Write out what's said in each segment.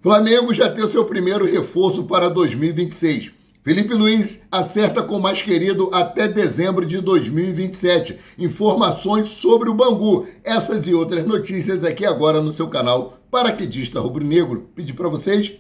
Flamengo já tem o seu primeiro reforço para 2026. Felipe Luiz acerta com o mais querido até dezembro de 2027. Informações sobre o Bangu. Essas e outras notícias aqui agora no seu canal Paraquedista Rubro-Negro. Pedi para vocês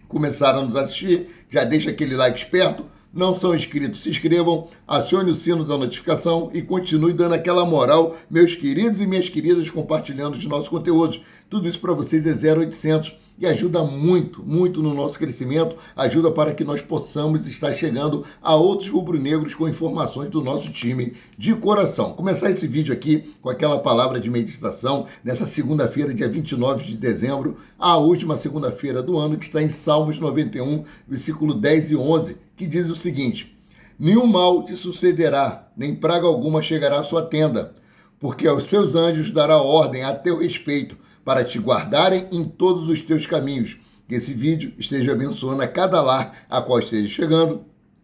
começaram a nos assistir, já deixa aquele like esperto. Não são inscritos, se inscrevam, acione o sino da notificação e continue dando aquela moral, meus queridos e minhas queridas, compartilhando os nossos conteúdos. Tudo isso para vocês é 0800 e ajuda muito, muito no nosso crescimento, ajuda para que nós possamos estar chegando a outros rubro-negros com informações do nosso time de coração. Começar esse vídeo aqui com aquela palavra de meditação, nessa segunda-feira, dia 29 de dezembro, a última segunda-feira do ano, que está em Salmos 91, versículo 10 e 11, que diz o seguinte: nenhum mal te sucederá, nem praga alguma chegará à sua tenda, porque aos seus anjos dará ordem a teu respeito, para te guardarem em todos os teus caminhos. Que esse vídeo esteja abençoando a cada lar a qual esteja chegando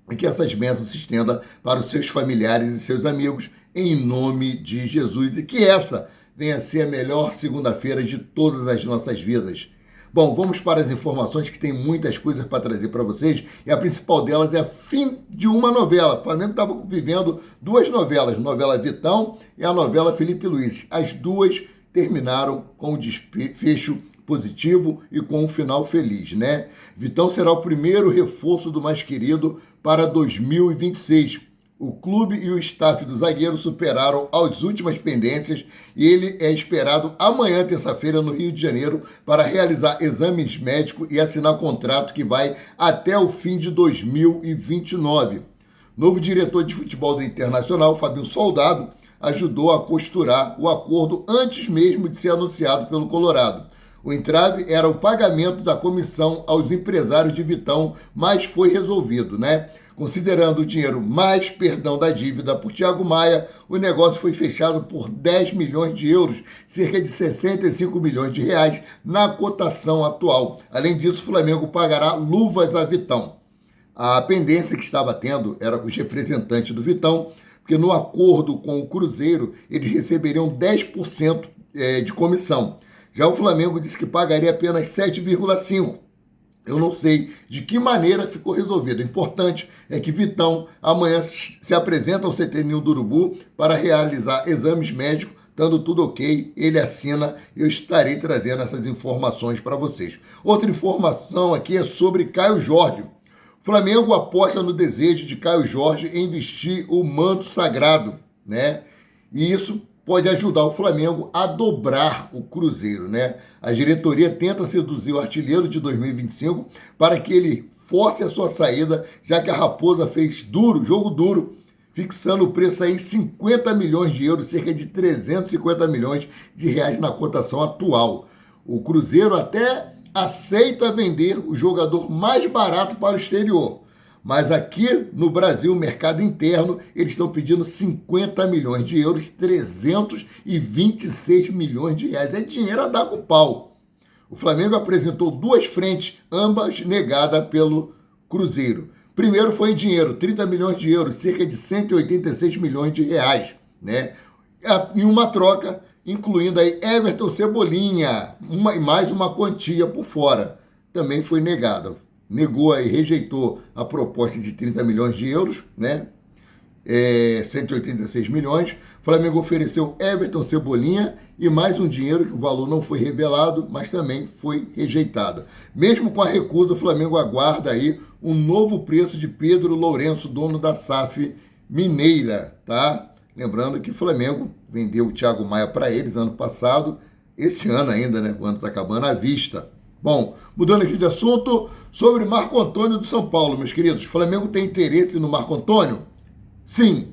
e que essas bênçãos se estendam para os seus familiares e seus amigos, em nome de Jesus. E que essa venha a ser a melhor segunda-feira de todas as nossas vidas. Bom, vamos para as informações, que tem muitas coisas para trazer para vocês, e a principal delas é a fim de uma novela. O Flamengo estava vivendo duas novelas, a novela Vitão e a novela Felipe Luiz. As duas terminaram com um desfecho positivo e com um final feliz, né? Vitão será o primeiro reforço do mais querido para 2026. O clube e o staff do zagueiro superaram as últimas pendências e ele é esperado amanhã, terça-feira, no Rio de Janeiro, para realizar exames médicos e assinar contrato que vai até o fim de 2029. Novo diretor de futebol do Internacional, Fabio Soldado, ajudou a costurar o acordo antes mesmo de ser anunciado pelo Colorado. O entrave era o pagamento da comissão aos empresários de Vitão, mas foi resolvido, né? Considerando o dinheiro mais perdão da dívida por Thiago Maia, o negócio foi fechado por 10 milhões de euros, cerca de 65 milhões de reais na cotação atual. Além disso, o Flamengo pagará luvas a Vitão. A pendência que estava tendo era com os representantes do Vitão, porque no acordo com o Cruzeiro, eles receberiam 10% de comissão. Já o Flamengo disse que pagaria apenas 7,5%. Eu não sei de que maneira ficou resolvido. O importante é que Vitão amanhã se apresenta ao CT Ninho do Urubu para realizar exames médicos, dando tudo ok, ele assina, eu estarei trazendo essas informações para vocês. Outra informação aqui é sobre Caio Jorge. O Flamengo aposta no desejo de Caio Jorge em vestir o manto sagrado, né? E isso pode ajudar o Flamengo a dobrar o Cruzeiro, né? A diretoria tenta seduzir o artilheiro de 2025 para que ele force a sua saída, já que a Raposa fez jogo duro, fixando o preço aí em 50 milhões de euros, cerca de 350 milhões de reais na cotação atual. O Cruzeiro até aceita vender o jogador mais barato para o exterior. Mas aqui no Brasil, mercado interno, eles estão pedindo 50 milhões de euros, 326 milhões de reais. É dinheiro a dar com pau. O Flamengo apresentou duas frentes, ambas negadas pelo Cruzeiro. Primeiro foi em dinheiro, 30 milhões de euros, cerca de 186 milhões de reais, né? Em uma troca, incluindo aí Everton Cebolinha, mais uma quantia por fora. Também foi negada. Negou e rejeitou a proposta de 30 milhões de euros, né? 186 milhões. O Flamengo ofereceu Everton Cebolinha e mais um dinheiro que o valor não foi revelado, mas também foi rejeitado. Mesmo com a recusa, o Flamengo aguarda aí um novo preço de Pedro Lourenço, dono da SAF Mineira, tá? Lembrando que o Flamengo vendeu o Thiago Maia para eles ano passado, esse ano ainda, né? O ano está acabando à vista. Bom, mudando aqui de assunto, sobre Marco Antônio do São Paulo, meus queridos. O Flamengo tem interesse no Marco Antônio? Sim.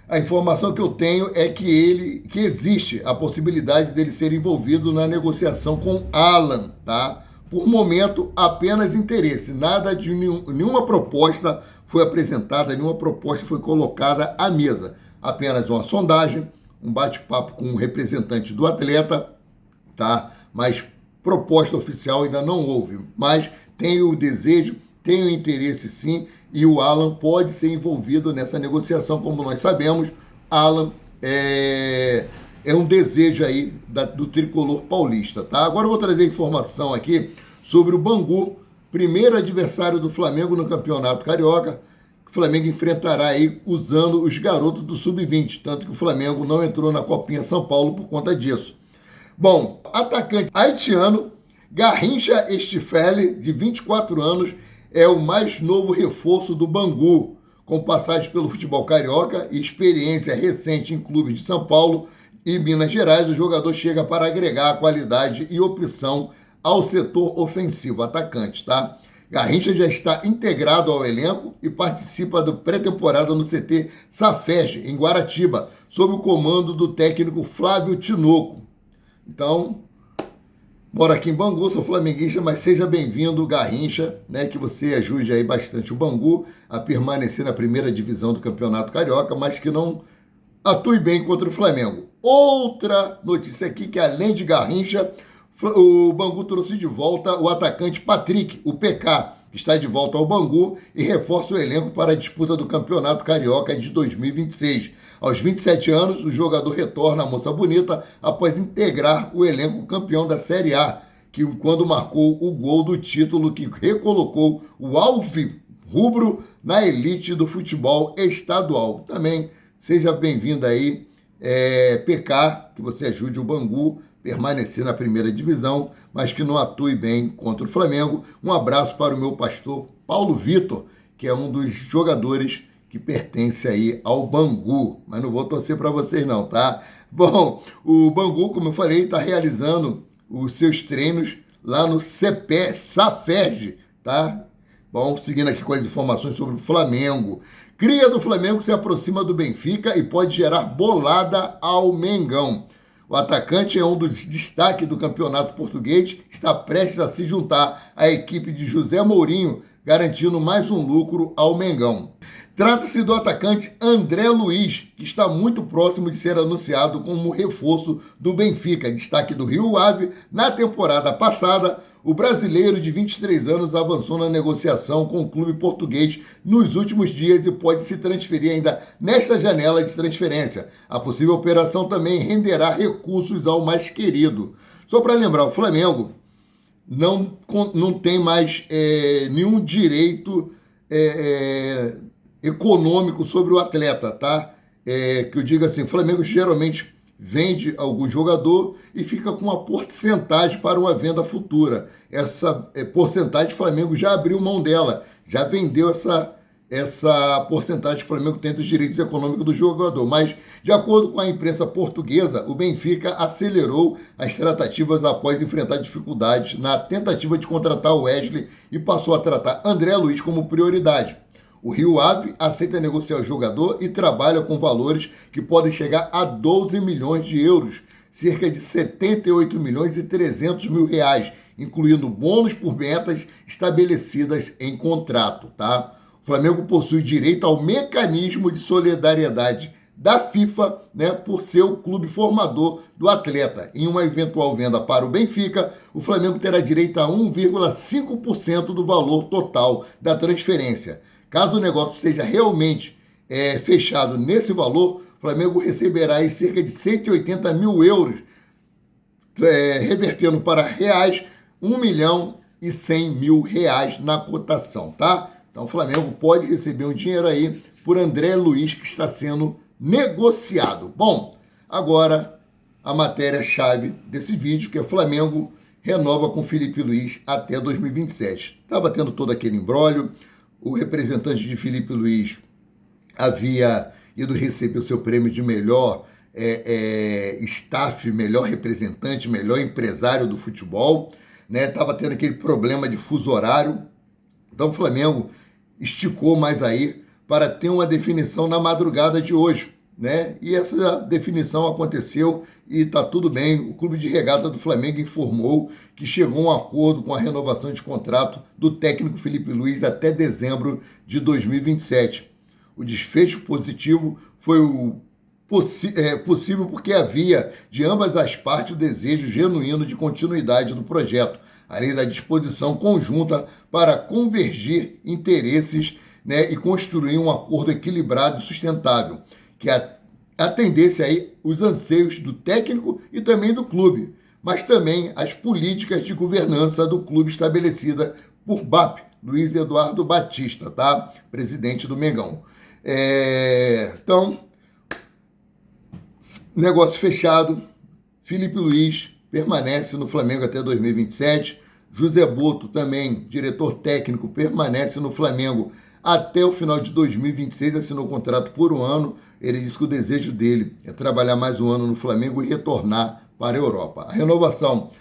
A informação que eu tenho é que existe a possibilidade dele ser envolvido na negociação com Alan, tá? Por momento, apenas interesse. Nada de nenhuma proposta foi apresentada, nenhuma proposta foi colocada à mesa. Apenas uma sondagem, um bate-papo com um representante do atleta, tá? Mas proposta oficial ainda não houve. Mas tem o desejo, tem o interesse sim, e o Alan pode ser envolvido nessa negociação, como nós sabemos. Alan é um desejo aí do tricolor paulista, tá? Agora eu vou trazer informação aqui sobre o Bangu, primeiro adversário do Flamengo no Campeonato Carioca. O Flamengo enfrentará aí usando os garotos do Sub-20, tanto que o Flamengo não entrou na Copinha São Paulo por conta disso. Bom, atacante haitiano, Garrincha Estifele, de 24 anos, é o mais novo reforço do Bangu, com passagem pelo futebol carioca e experiência recente em clubes de São Paulo e Minas Gerais. O jogador chega para agregar qualidade e opção ao setor ofensivo, atacante, tá? Garrincha já está integrado ao elenco e participa da pré-temporada no CT Safej, em Guaratiba, sob o comando do técnico Flávio Tinoco. Então, moro aqui em Bangu, sou flamenguista, mas seja bem-vindo, Garrincha, né, que você ajude aí bastante o Bangu a permanecer na primeira divisão do Campeonato Carioca, mas que não atue bem contra o Flamengo. Outra notícia aqui, que além de Garrincha, o Bangu trouxe de volta o atacante Patrick, o PK, que está de volta ao Bangu e reforça o elenco para a disputa do Campeonato Carioca de 2026. Aos 27 anos, o jogador retorna à Moça Bonita após integrar o elenco campeão da Série A, que quando marcou o gol do título que recolocou o Alvirrubro na elite do futebol estadual. Também seja bem-vindo aí, PK, que você ajude o Bangu permanecer na primeira divisão, mas que não atue bem contra o Flamengo. Um abraço para o meu pastor Paulo Vitor, que é um dos jogadores que pertence aí ao Bangu, mas não vou torcer para vocês não, tá? Bom, o Bangu, como eu falei, está realizando os seus treinos lá no CP Safej, tá? Bom, seguindo aqui com as informações sobre o Flamengo. Cria do Flamengo se aproxima do Benfica e pode gerar bolada ao Mengão. O atacante é um dos destaques do campeonato português, está prestes a se juntar à equipe de José Mourinho, garantindo mais um lucro ao Mengão. Trata-se do atacante André Luiz, que está muito próximo de ser anunciado como reforço do Benfica, destaque do Rio Ave. Na temporada passada, o brasileiro de 23 anos avançou na negociação com o clube português nos últimos dias e pode se transferir ainda nesta janela de transferência. A possível operação também renderá recursos ao mais querido. Só para lembrar, o Flamengo não tem mais nenhum direito econômico sobre o atleta, tá? Que eu digo assim, o Flamengo geralmente vende algum jogador e fica com uma porcentagem para uma venda futura. Essa porcentagem o Flamengo já abriu mão dela, já vendeu essa porcentagem que o Flamengo tem dos direitos econômicos do jogador. Mas, de acordo com a imprensa portuguesa, o Benfica acelerou as tratativas após enfrentar dificuldades na tentativa de contratar o Wesley e passou a tratar André Luiz como prioridade. O Rio Ave aceita negociar o jogador e trabalha com valores que podem chegar a 12 milhões de euros, cerca de 78 milhões e 300 mil reais, incluindo bônus por metas estabelecidas em contrato, tá? O Flamengo possui direito ao mecanismo de solidariedade da FIFA, né, por ser o clube formador do atleta. Em uma eventual venda para o Benfica, o Flamengo terá direito a 1,5% do valor total da transferência. Caso o negócio seja realmente fechado nesse valor, o Flamengo receberá aí cerca de 180 mil euros, revertendo para reais 1 milhão e 100 mil reais na cotação, tá? Então o Flamengo pode receber um dinheiro aí por André Luiz, que está sendo negociado. Bom, agora a matéria-chave desse vídeo, que é Flamengo renova com Felipe Luiz até 2027. Estava tendo todo aquele imbróglio. O representante de Felipe Luiz havia ido receber o seu prêmio de melhor staff, melhor representante, melhor empresário do futebol, né? Tava tendo aquele problema de fuso horário. Então o Flamengo esticou mais aí para ter uma definição na madrugada de hoje, né? E essa definição aconteceu e está tudo bem. O Clube de Regata do Flamengo informou que chegou a um acordo com a renovação de contrato do técnico Felipe Luiz até dezembro de 2027. O desfecho positivo foi possível porque havia de ambas as partes o desejo genuíno de continuidade do projeto, além da disposição conjunta para convergir interesses, né, e construir um acordo equilibrado e sustentável, que atendesse aí os anseios do técnico e também do clube. mas também as políticas de governança do clube estabelecida por BAP, Luiz Eduardo Batista, tá? Presidente do Mengão. Então, negócio fechado. Felipe Luiz permanece no Flamengo até 2027. José Boto, também diretor técnico, permanece no Flamengo até o final de 2026, assinou o contrato por um ano. Ele disse que o desejo dele é trabalhar mais um ano no Flamengo e retornar para a Europa. A renovação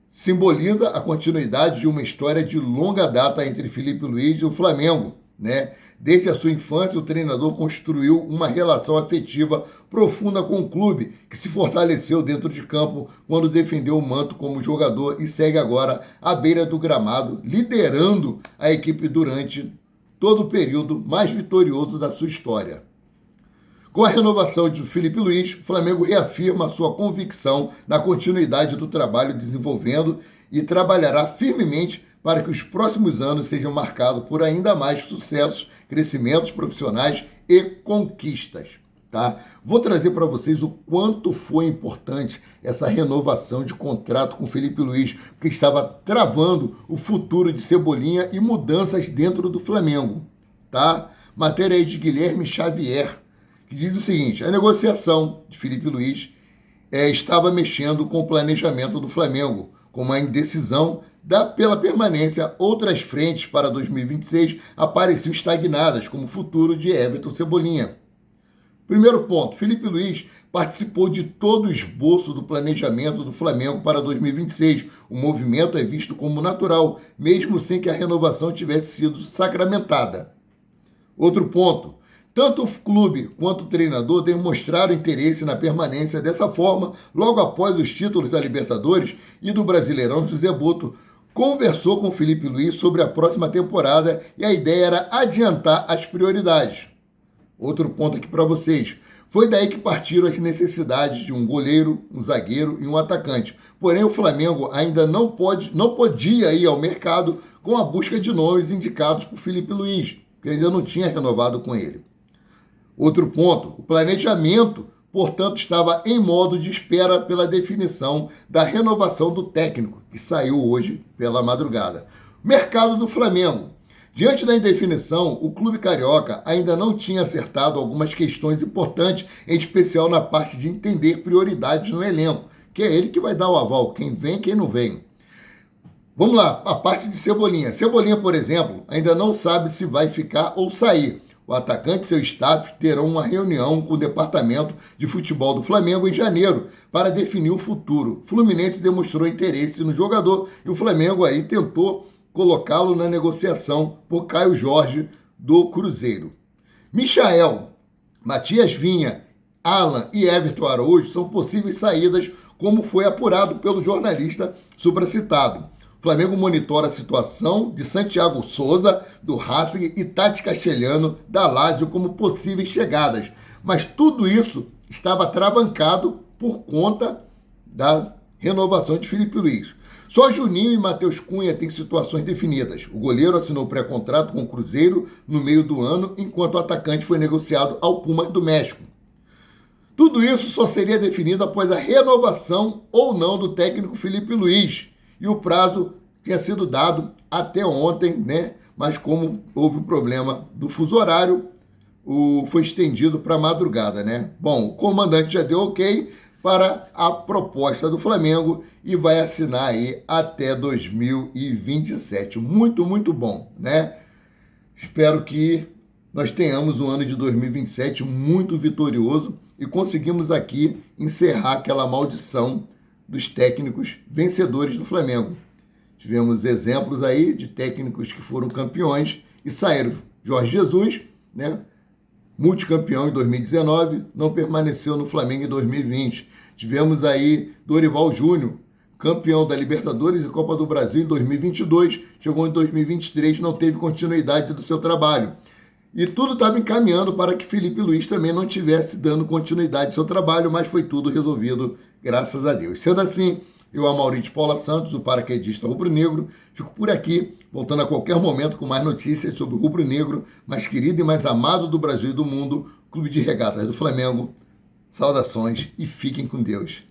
simboliza a continuidade de uma história de longa data entre Felipe Luiz e o Flamengo, né? Desde a sua infância, o treinador construiu uma relação afetiva profunda com o clube, que se fortaleceu dentro de campo quando defendeu o manto como jogador e segue agora à beira do gramado, liderando a equipe durante todo o período mais vitorioso da sua história. Com a renovação de Felipe Luiz, o Flamengo reafirma a sua convicção na continuidade do trabalho desenvolvendo e trabalhará firmemente para que os próximos anos sejam marcados por ainda mais sucessos, crescimentos profissionais e conquistas. Tá? Vou trazer para vocês o quanto foi importante essa renovação de contrato com Felipe Luiz, porque estava travando o futuro de Cebolinha e mudanças dentro do Flamengo. Tá? Matéria aí de Guilherme Xavier, que diz o seguinte: a negociação de Felipe Luiz estava mexendo com o planejamento do Flamengo, com uma indecisão pela permanência. Outras frentes para 2026 apareciam estagnadas, como o futuro de Everton Cebolinha. Primeiro ponto, Felipe Luiz participou de todo o esboço do planejamento do Flamengo para 2026. O movimento é visto como natural, mesmo sem que a renovação tivesse sido sacramentada. Outro ponto, tanto o clube quanto o treinador demonstraram interesse na permanência. Dessa forma, logo após os títulos da Libertadores e do Brasileirão, José Boto conversou com Felipe Luiz sobre a próxima temporada e a ideia era adiantar as prioridades. Outro ponto aqui para vocês. Foi daí que partiram as necessidades de um goleiro, um zagueiro e um atacante. Porém, o Flamengo ainda não podia ir ao mercado com a busca de nomes indicados por Felipe Luiz, que ainda não tinha renovado com ele. Outro ponto, o planejamento, portanto, estava em modo de espera pela definição da renovação do técnico, que saiu hoje pela madrugada. Mercado do Flamengo. Diante da indefinição, o clube carioca ainda não tinha acertado algumas questões importantes, em especial na parte de entender prioridades no elenco, que é ele que vai dar o aval, quem vem e quem não vem. Vamos lá, a parte de Cebolinha. Cebolinha, por exemplo, ainda não sabe se vai ficar ou sair. O atacante e seu staff terão uma reunião com o departamento de futebol do Flamengo em janeiro para definir o futuro. O Fluminense demonstrou interesse no jogador e o Flamengo aí tentou colocá-lo na negociação por Caio Jorge do Cruzeiro. Michael, Matias Vinha, Alan e Everton Araújo são possíveis saídas, como foi apurado pelo jornalista supracitado. O Flamengo monitora a situação de Santiago Souza, do Racing, e Tati Castelhano, da Lazio, como possíveis chegadas. Mas tudo isso estava travancado por conta da renovação de Felipe Luiz. Só Juninho e Matheus Cunha têm situações definidas. O goleiro assinou pré-contrato com o Cruzeiro no meio do ano, enquanto o atacante foi negociado ao Pumas do México. Tudo isso só seria definido após a renovação ou não do técnico Felipe Luiz. E o prazo tinha sido dado até ontem, né? Mas como houve o problema do fuso horário, foi estendido para a madrugada, né? Bom, o comandante já deu ok para a proposta do Flamengo e vai assinar aí até 2027. Muito, muito bom, né? Espero que nós tenhamos um ano de 2027 muito vitorioso e conseguimos aqui encerrar aquela maldição dos técnicos vencedores do Flamengo. Tivemos exemplos aí de técnicos que foram campeões e saíram. Jorge Jesus, né, multicampeão em 2019, não permaneceu no Flamengo em 2020. Tivemos aí Dorival Júnior, campeão da Libertadores e Copa do Brasil em 2022, chegou em 2023, não teve continuidade do seu trabalho. E tudo estava encaminhando para que Felipe Luiz também não tivesse dando continuidade ao seu trabalho, mas foi tudo resolvido, graças a Deus. Sendo assim, eu, Amaury de Paula Santos, o paraquedista rubro-negro, fico por aqui, voltando a qualquer momento com mais notícias sobre o rubro-negro, mais querido e mais amado do Brasil e do mundo, Clube de Regatas do Flamengo. Saudações e fiquem com Deus.